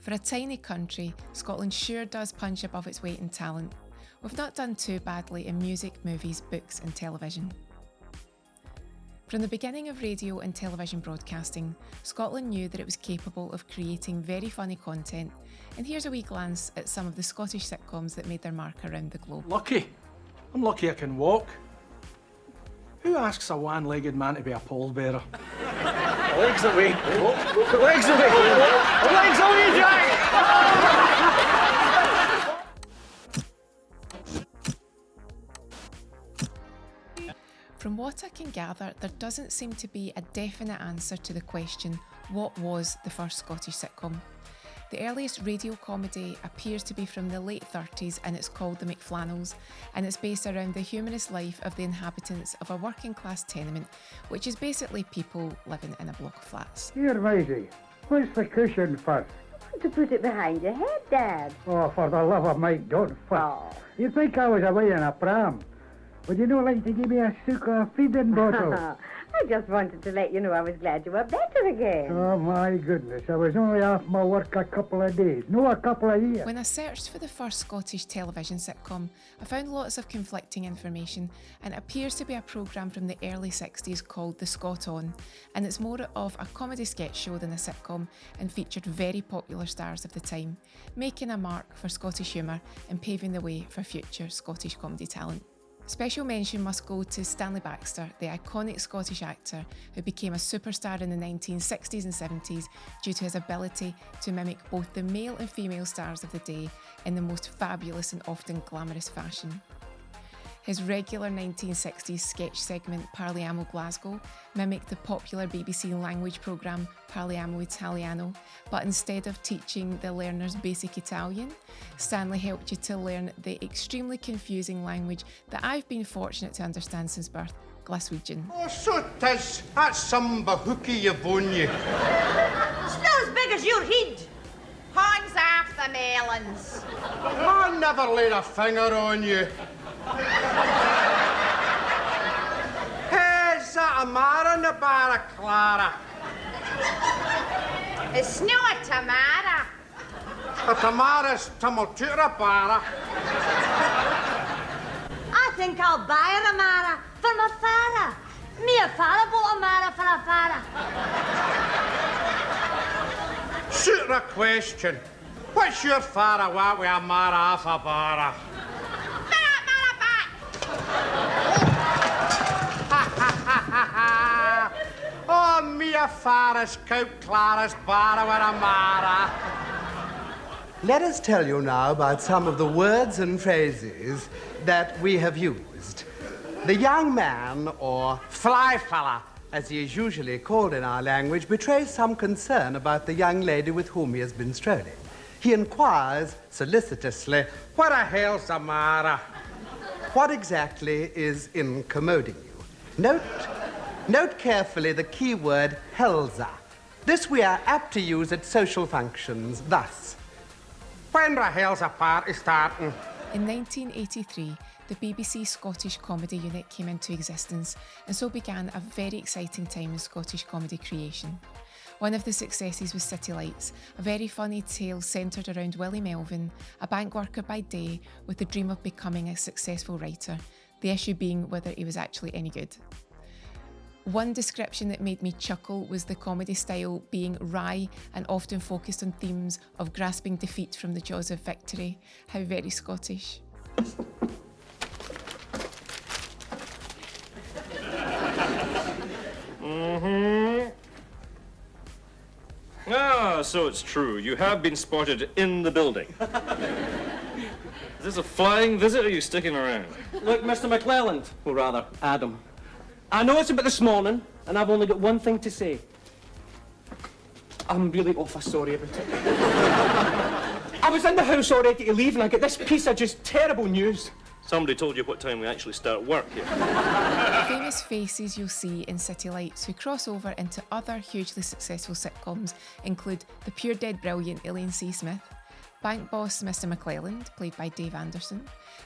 For a tiny country, Scotland sure does punch above its weight in talent. We've not done too badly in music, movies, books and television. From the beginning of radio and television broadcasting, Scotland knew that it was capable of creating very funny content, and here's a wee glance at some of the Scottish sitcoms that made their mark around the globe. Lucky. I'm lucky I can walk. Who asks a one-legged man to be a pallbearer? Legs away. Legs away. Legs away, Jack! From what I can gather, there doesn't seem to be a definite answer to the question, what was the first Scottish sitcom? The earliest radio comedy appears to be from the late 30s and it's called The McFlannels, and it's based around the humorous life of the inhabitants of a working class tenement, which is basically people living in a block of flats. Here, Maisie, what's the cushion for? I want to put it behind your head, Dad. Oh, for the love of Mike, don't fuss. Oh. You'd think I was away in a pram. Would you not like to give me a sook or a feeding bottle? I just wanted to let you know I was glad you were better again. Oh, my goodness. I was only off my work a couple of days, no a couple of years. When I searched for the first Scottish television sitcom, I found lots of conflicting information, and it appears to be a programme from the early 60s called The Scot On, and it's more of a comedy sketch show than a sitcom and featured very popular stars of the time, making a mark for Scottish humour and paving the way for future Scottish comedy talent. Special mention must go to Stanley Baxter, the iconic Scottish actor who became a superstar in the 1960s and 70s due to his ability to mimic both the male and female stars of the day in the most fabulous and often glamorous fashion. His regular 1960s sketch segment Parliamo Glasgow mimicked the popular BBC language programme Parliamo Italiano, but instead of teaching the learners basic Italian, Stanley helped you to learn the extremely confusing language that I've been fortunate to understand since birth, Glaswegian. Oh, so 'tis. That's some bahookie you've won you. It's not as big as your head. Hands off the melons. I never laid a finger on you. Hey, is that a Mara in the bar, Clara? It's not a Tamara. A Tamara's tumultuara bara. I think I'll buy a Mara for my father. Me a father bought a Mara for a father. Shoot a question. What's your father want with a Mara off a bara? Oh, me a Faris, Count Clara's bara with a Mara. Let us tell you now about some of the words and phrases that we have used. The young man, or fly fella, as he is usually called in our language, betrays some concern about the young lady with whom he has been strolling. He inquires solicitously, What the hell's the Mara? what exactly is incommoding you? Note carefully the key word helza. This we are apt to use at social functions, thus. When the hell's a party starting? In 1983, the BBC Scottish Comedy Unit came into existence, and so began a very exciting time in Scottish comedy creation. One of the successes was City Lights, a very funny tale centred around Willie Melvin, a bank worker by day with the dream of becoming a successful writer, the issue being whether he was actually any good. One description that made me chuckle was the comedy style being wry and often focused on themes of grasping defeat from the jaws of victory. How very Scottish. Ah, so it's true. You have been spotted in the building. Is this a flying visit or are you sticking around? Look, Mr. McClelland, or rather, Adam. I noticed about this morning, and I've only got one thing to say. I'm really awful sorry about it. I was in the house all ready to leave, and I get this piece of just terrible news. Somebody told you what time we actually start work here. Famous faces you'll see in City Lights who cross over into other hugely successful sitcoms include the pure dead brilliant Elaine C. Smith, bank boss Mr. McClelland, played by Dave Anderson,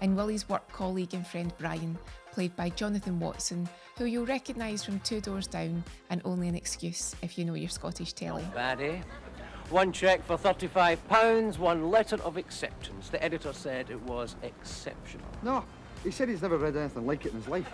and Willie's work colleague and friend Brian, played by Jonathan Watson, who you'll recognise from Two Doors Down and Only an Excuse if you know your Scottish telly. Bad, eh? 1 cheque for £35, 1 letter of acceptance. The editor said it was exceptional. No, he said he's never read anything like it in his life.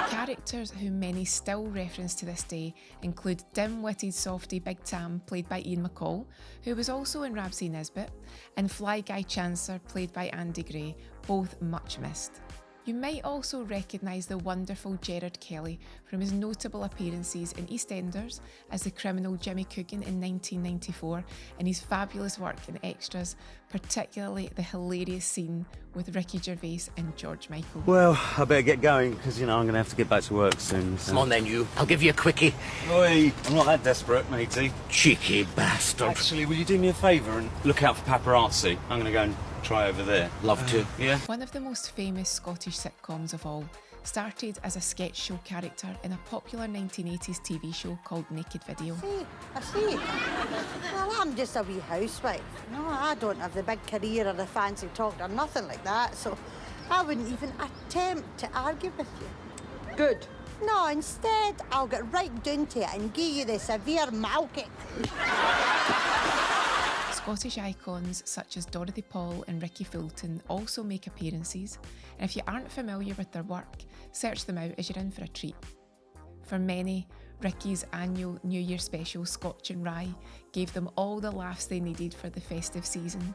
Characters who many still reference to this day include dim-witted softy Big Tam, played by Ian McCall, who was also in Rab C, Nesbitt, and Fly Guy Chancellor, played by Andy Gray, both much missed. You might also recognise the wonderful Gerard Kelly from his notable appearances in EastEnders as the criminal Jimmy Coogan in 1994 and his fabulous work in Extras, particularly the hilarious scene with Ricky Gervais and George Michael. Well, I better get going because, you know, I'm going to have to get back to work soon. So. Come on then, you. I'll give you a quickie. Oi, I'm not that desperate, matey. Cheeky bastard. Actually, will you do me a favour and look out for paparazzi? I'm going to go and try over there. Love to. Yeah? One of the most famous Scottish sitcoms of all started as a sketch show character in a popular 1980s TV show called Naked Video. I see. Well, I'm just a wee housewife. No, I don't have the big career or the fancy talk or nothing like that, so I wouldn't even attempt to argue with you. Good. No, instead, I'll get right down to it and give you the severe malking. Scottish icons such as Dorothy Paul and Ricky Fulton also make appearances, and if you aren't familiar with their work, search them out as you're in for a treat. For many, Ricky's annual New Year special, Scotch and Rye, gave them all the laughs they needed for the festive season,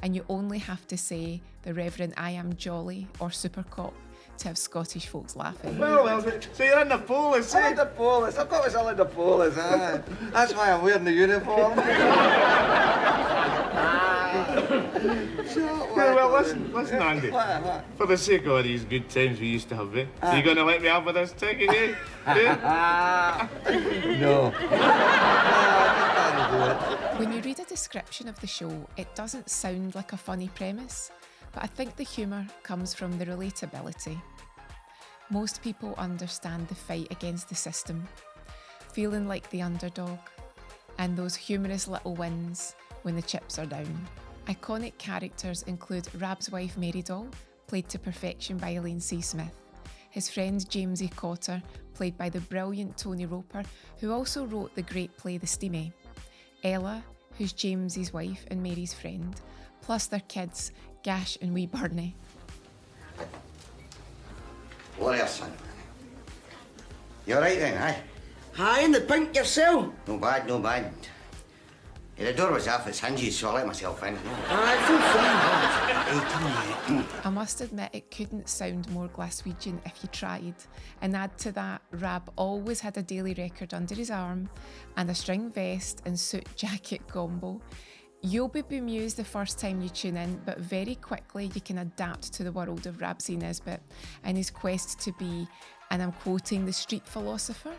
and you only have to say the Reverend I Am Jolly or Super Cop to have Scottish folks laughing. Well, so you're in the police, eh? I'm in the police. I've got myself in the police, eh? That's why I'm wearing the uniform. Well, listen, Andy. For the sake of all these good times we used to have, are you going to let me have with this ticket, eh? No. When you read a description of the show, it doesn't sound like a funny premise, but I think the humour comes from the relatability. Most people understand the fight against the system, feeling like the underdog, and those humorous little wins when the chips are down. Iconic characters include Rab's wife Mary Doll, played to perfection by Elaine C. Smith, his friend James A. Cotter, played by the brilliant Tony Roper, who also wrote the great play The Steamie, Ella, who's James's wife and Mary's friend, plus their kids, Gash and wee Barney. What else, son? You all right then, aye? Hi, in the pink yourself. No bad, no bad. Yeah, the door was off its hinges, so I let myself in. I feel fine. Hey, come on, mate. I must admit it couldn't sound more Glaswegian if you tried, and add to that, Rab always had a daily record under his arm and a string vest and suit jacket combo. You'll be bemused the first time you tune in, but very quickly you can adapt to the world of Rab C. Nesbitt and his quest to be, and I'm quoting, the street philosopher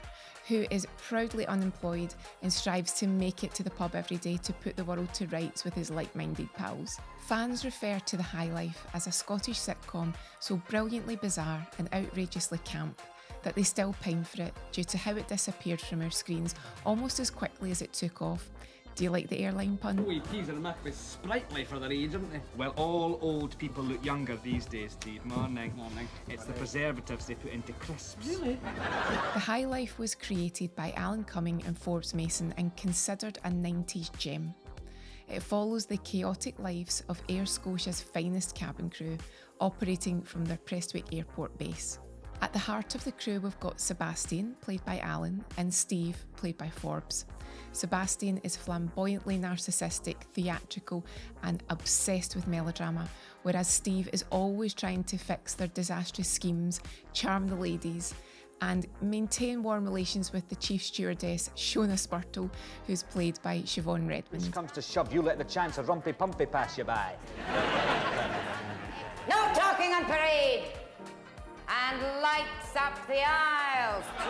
who is proudly unemployed and strives to make it to the pub every day to put the world to rights with his like-minded pals. Fans refer to The High Life as a Scottish sitcom so brilliantly bizarre and outrageously camp that they still pine for it due to how it disappeared from our screens almost as quickly as it took off. Do you like the airline pun? Wee peas are a sprightly for their age, aren't they? Well, all old people look younger these days, Steve. Morning. Morning. It's the preservatives they put into crisps. Really? The High Life was created by Alan Cumming and Forbes Mason and considered a 90s gem. It follows the chaotic lives of Air Scotia's finest cabin crew operating from their Prestwick Airport base. At the heart of the crew we've got Sebastian, played by Alan, and Steve, played by Forbes. Sebastian is flamboyantly narcissistic, theatrical, and obsessed with melodrama, whereas Steve is always trying to fix their disastrous schemes, charm the ladies, and maintain warm relations with the chief stewardess, Shona Spurtle, who's played by Siobhan Redmond. When it comes to shove, you let the chance of rumpy pumpy pass you by. No talking on parade! And lights up the aisles, 2,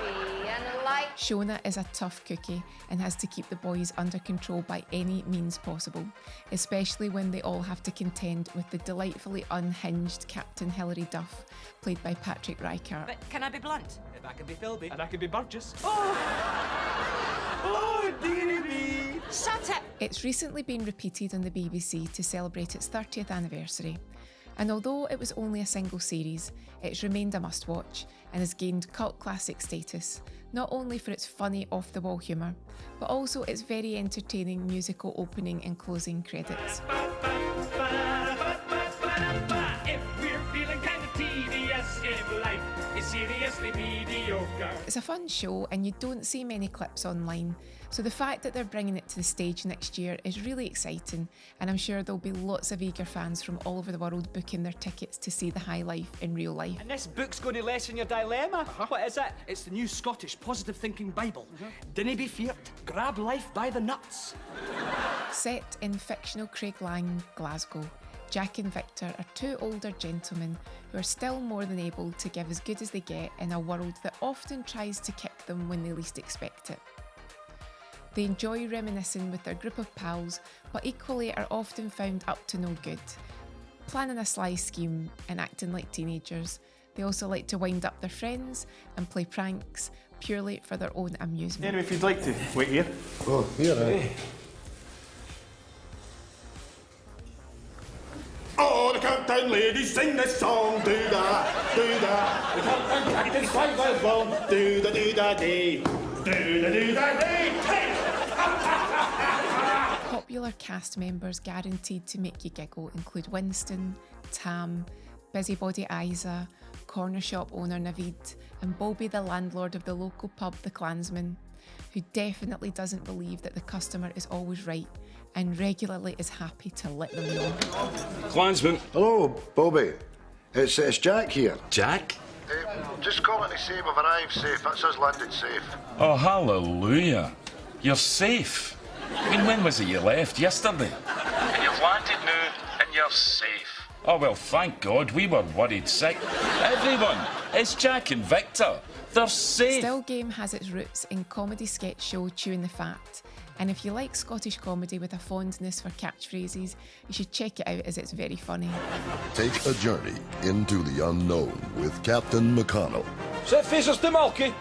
3, and light. Shona is a tough cookie and has to keep the boys under control by any means possible, especially when they all have to contend with the delightfully unhinged Captain Hilary Duff, played by Patrick Ryckart. But can I be blunt? If I could be Philby. And I could be Burgess. Oh, dearie me! Shut it! It's recently been repeated on the BBC to celebrate its 30th anniversary. And although it was only a single series, it's remained a must-watch and has gained cult classic status, not only for its funny off-the-wall humour, but also its very entertaining musical opening and closing credits. If we're feeling kind of tedious in life, it's seriously mediocre. It's a fun show and you don't see many clips online, so the fact that they're bringing it to the stage next year is really exciting, and I'm sure there'll be lots of eager fans from all over the world booking their tickets to see the high life in real life. And this book's going to lessen your dilemma. What is it? It's the new Scottish positive thinking Bible. Dinna be feared, grab life by the nuts. Set in fictional Craiglang, Glasgow, Jack and Victor are two older gentlemen who are still more than able to give as good as they get in a world that often tries to kick them when they least expect it. They enjoy reminiscing with their group of pals, but equally are often found up to no good, planning a sly scheme and acting like teenagers. They also like to wind up their friends and play pranks purely for their own amusement. Anyway, if you'd like to wait here. Oh, here, eh? Oh, the countdown ladies sing this song. Do that, do that. The countdown captains fight as well. Do the day. Do the day. Hey! Popular cast members guaranteed to make you giggle include Winston, Tam, busybody Isa, corner shop owner Navid, and Bobby the landlord of the local pub The Clansman, who definitely doesn't believe that the customer is always right and regularly is happy to let them know. Clansman. Hello, Bobby. It's Jack here. Jack? Just calling to say we've arrived safe. That's us landed safe. Oh, hallelujah. You're safe. I mean, when was it you left? Yesterday? And you've landed now, and you're safe. Oh, well, thank God. We were worried sick. Everyone, it's Jack and Victor. They're safe. Still Game has its roots in comedy sketch show Chewing the Fat. And if you like Scottish comedy with a fondness for catchphrases, you should check it out as it's very funny. Take a journey into the unknown with Captain McConnell. Set faces to Malky.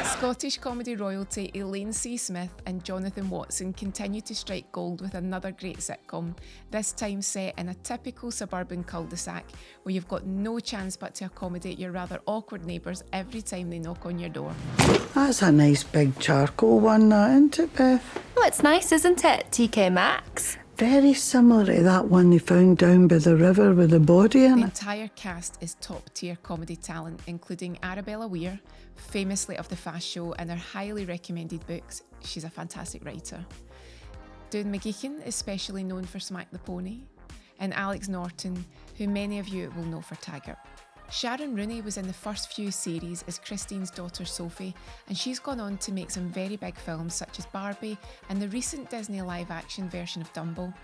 Scottish comedy royalty Elaine C. Smith and Jonathan Watson continue to strike gold with another great sitcom, this time set in a typical suburban cul-de-sac where you've got no chance but to accommodate your rather awkward neighbours every time they knock on your door. That's a nice big charcoal one, that, isn't it, Beth? Well, it's nice, isn't it, TK Maxx? Very similar to that one they found down by the river with the body in The it. entire cast is top-tier comedy talent, including Arabella Weir, famously of The Fast Show and her highly recommended books. She's a fantastic writer. Doon McGeechan is specially known for Smack the Pony, and Alex Norton, who many of you will know for Taggart. Sharon Rooney was in the first few series as Christine's daughter Sophie, and she's gone on to make some very big films such as Barbie and the recent Disney live-action version of Dumbo.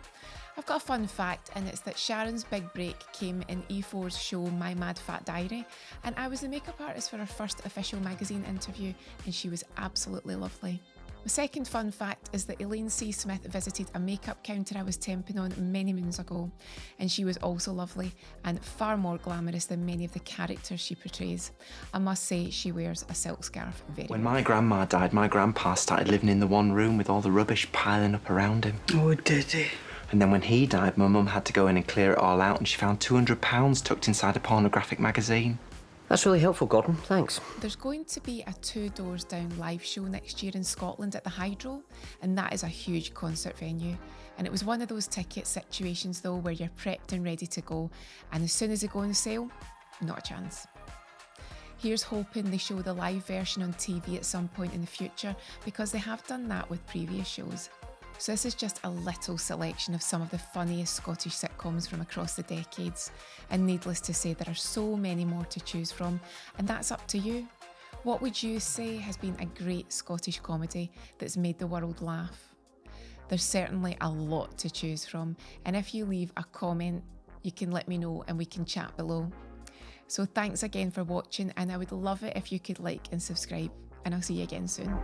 I've got a fun fact, and it's that Sharon's big break came in E4's show My Mad Fat Diary, and I was the makeup artist for her first official magazine interview, and she was absolutely lovely. My second fun fact is that Elaine C. Smith visited a makeup counter I was temping on many moons ago, and she was also lovely and far more glamorous than many of the characters she portrays. I must say she wears a silk scarf very When my grandma died, my grandpa started living in the one room with all the rubbish piling up around him. Oh, did he? And then when he died, my mum had to go in and clear it all out, and she found £200 tucked inside a pornographic magazine. That's really helpful, Gordon. Thanks. There's going to be a Two Doors Down live show next year in Scotland at the Hydro, and that is a huge concert venue. And it was one of those ticket situations, though, where you're prepped and ready to go, and as soon as they go on sale, not a chance. Here's hoping they show the live version on TV at some point in the future, because they have done that with previous shows. So this is just a little selection of some of the funniest Scottish sitcoms from across the decades. And needless to say, there are so many more to choose from, and that's up to you. What would you say has been a great Scottish comedy that's made the world laugh? There's certainly a lot to choose from, and if you leave a comment, you can let me know and we can chat below. So thanks again for watching, and I would love it if you could like and subscribe, and I'll see you again soon.